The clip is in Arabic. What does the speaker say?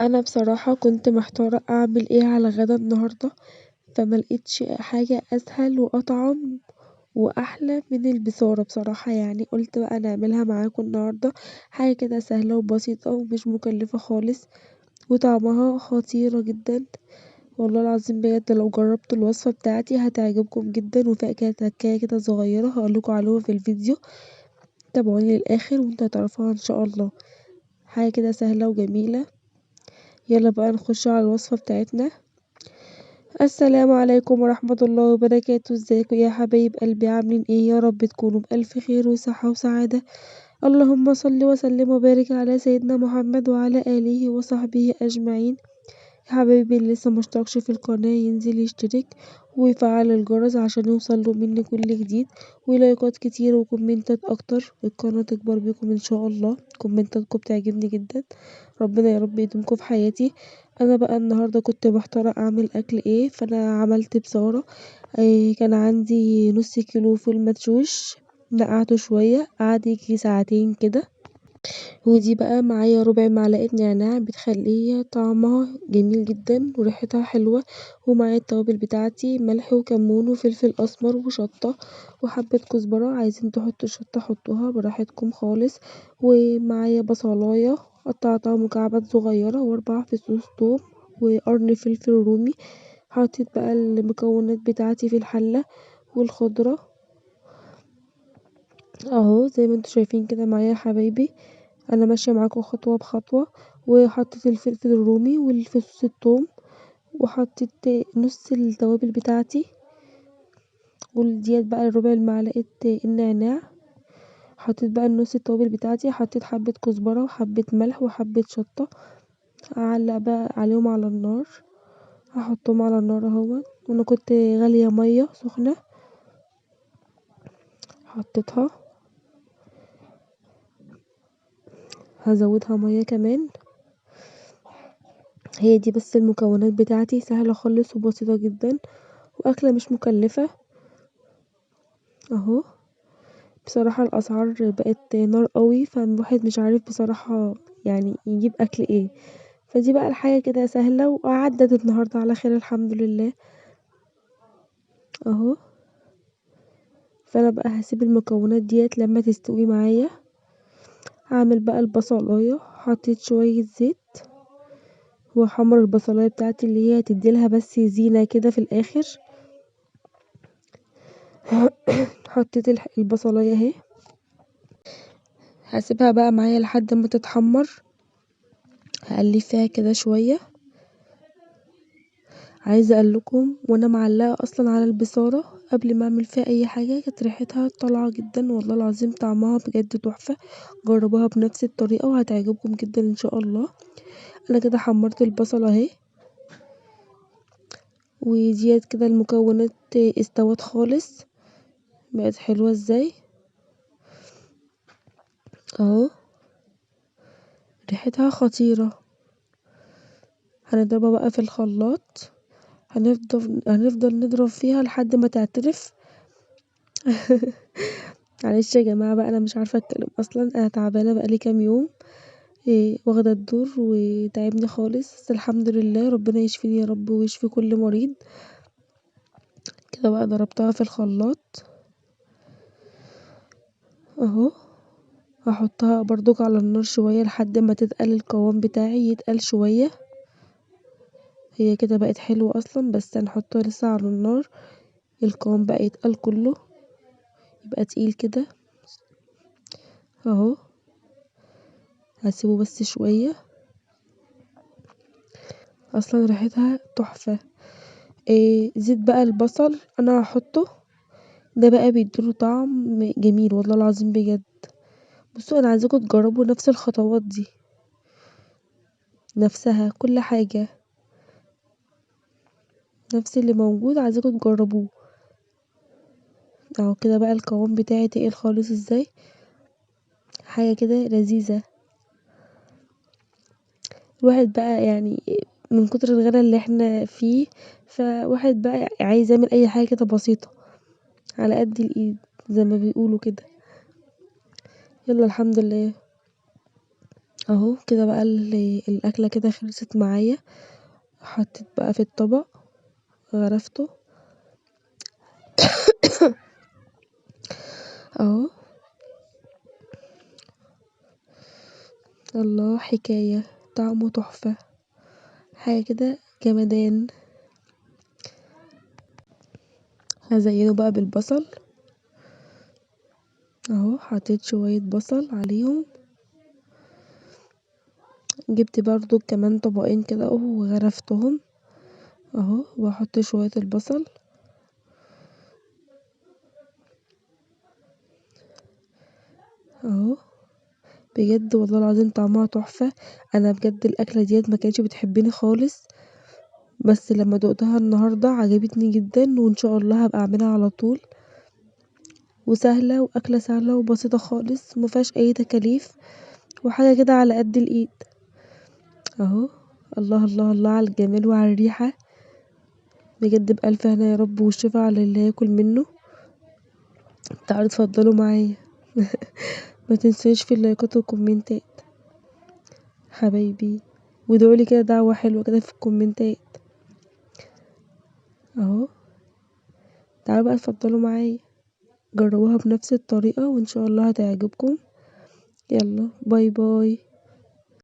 انا بصراحة كنت محتارة اعمل ايه على غدا النهاردة، فملقتش حاجة اسهل واطعم واحلى من البصارة بصراحة. يعني قلت بقى نعملها معاكم النهاردة، حاجة كده سهلة وبسيطة ومش مكلفة خالص وطعمها خطيرة جدا. والله العظيم بجد لو جربتوا الوصفة بتاعتي هتعجبكم جدا، وفيها كده تكاية كده صغيرة هقولكوا عليهم في الفيديو. تابعوني للاخر وانتوا هتعرفوها ان شاء الله. حاجة كده سهلة وجميلة. يلا بقى نخش على الوصفة بتاعتنا. السلام عليكم ورحمة الله وبركاته. ازيكم يا حبايب قلبي؟ عاملين ايه؟ يا رب تكونوا بألف خير وصحة وسعادة. اللهم صل وسلم وبارك على سيدنا محمد وعلى آله وصحبه أجمعين. يا حبايبي اللي لسه مشتركش في القناة ينزل يشترك ويفعل الجرس عشان يوصله مني كل جديد، ولايكات كتير وكومنتات اكتر، القناة تكبر بيكم ان شاء الله. كومنتاتكم بتعجبني جدا، ربنا يا رب يدومكم في حياتي. انا بقى النهاردة كنت محتارة اعمل اكل ايه، فانا عملت بصارة. كان عندي نص كيلو فول مدشوش، نقعته شوية قعد يجي ساعتين كده. ودي بقى معايا ربع معلقة نعناع بتخليه طعمها جميل جدا وريحتها حلوة. ومعايا التوابل بتاعتي ملح وكمون وفلفل اسمر وشطة وحبة كزبرة، عايزين تحطوا شطة حطوها براحتكم خالص. ومعايا بصلاية قطعتها مكعبات صغيرة، و4 فصوص توم، وقرن فلفل رومي. حطيت بقى المكونات بتاعتي في الحلة والخضرة اهو زي ما انتوا شايفين كده معايا يا حبايبي. انا ماشيه معاكم خطوه بخطوه. وحطيت الفلفل الرومي والفصوص الثوم، وحطيت نص التوابل بتاعتي، وديت بقى ربع معلقه النعناع. حطيت بقى نص التوابل بتاعتي، حطيت حبه كزبره وحبه ملح وحبه شطه. اعلق بقى عليهم على النار، هحطهم على النار اهو. وانا كنت غاليه ميه سخنه حطيتها، هزودها ميه كمان. هي دي بس المكونات بتاعتي، سهله خالص وبسيطه جدا واكله مش مكلفه اهو. بصراحة الاسعار بقت نار قوي، فالواحد مش عارف بصراحة يعني يجيب اكل ايه. فدي بقى الحاجة كده سهلة وعدت النهاردة على خير الحمد لله اهو. فانا بقى هسيب المكونات ديت لما تستوي معايا. هعمل بقى البصلاية، حطيت شوية زيت وحمر البصلاية بتاعتي اللي هي تديلها بس زينة كده في الاخر. حطيت البصلاية اهي، هسيبها بقى معايا لحد ما تتحمر. هقلب فيها كده شوية. عايزة اقولكم وانا معلقة اصلا على البصارة قبل ما اعمل فيها اي حاجة كانت ريحتها طالعة جدا، والله العظيم طعمها بجد تحفة. جربوها بنفس الطريقة وهتعجبكم جدا ان شاء الله. انا كده حمرت البصل اهي، وديت كده المكونات استوت خالص، بقت حلوة ازاي اهو، ريحتها خطيرة. هنضربها بقى في الخلاط، هنفضل نضرب فيها لحد ما تعترف. معلش يا جماعة بقى انا مش عارفة اتكلم اصلا، انا تعبانة بقالي كام يوم. واخدة الدور وتعبني خالص، بس الحمد لله ربنا يشفيني يا رب ويشفي كل مريض. كده بقى ضربتها في الخلاط اهو. هحطها برضو على النار شوية لحد ما تتقل، القوام بتاعي يتقل شوية. هي كده بقت حلوة اصلا، بس هنحطها لسه على النار. القوام بقى يتقل كله، يبقى تقيل كده اهو. هسيبه بس شوية، اصلا ريحتها تحفة. زيت بقى البصل انا هحطه، ده بقى بيديله طعم جميل والله العظيم بجد. بصوا انا عايزاكم تجربوا نفس الخطوات دي، نفسها كل حاجة، نفس اللي موجود عايزاكم تجربوه اهو. كده بقى القوام بتاعي تقيل خالص ازاي، حاجة كده لذيذة. الواحد بقى يعني من كتر الغلا اللي احنا فيه، فواحد بقى عايز يعمل اي حاجة كده بسيطة على قد الايد زي ما بيقولوا كده. يلا الحمد لله اهو كده بقى الاكله كده خلصت معايا. حطيت بقى في الطبق، غرفته اهو. الله، حكايه، طعمه تحفه، حاجه كده جمدان. هزينه بقى بالبصل اهو. حطيت شويه بصل عليهم. جبت برضو كمان طبقين كده اهو وغرفتهم اهو، واحط شويه البصل اهو. بجد والله العظيم طعمها تحفة. انا بجد الاكلة ديت ما كانتش بتحبني خالص، بس لما دقتها النهاردة عجبتني جدا، وان شاء الله هبقى اعملها على طول. وسهلة، واكلة سهلة وبسيطة خالص، مفيهاش اي تكاليف، وحاجة كده على قد الايد اهو. الله الله الله على الجمال وعلى الريحة. بجد بألف هنا يا رب، والشفا على اللي ياكل منه. تعالوا اتفضلوا معايا. ما تنسوش في اللايكات والكومنتات حبايبي، وادعولي كده دعوة حلوة كده في الكومنتات اهو. تعالوا بقى اتفضلوا معايا، جربوها بنفس الطريقة وان شاء الله هتعجبكم. يلا باي باي.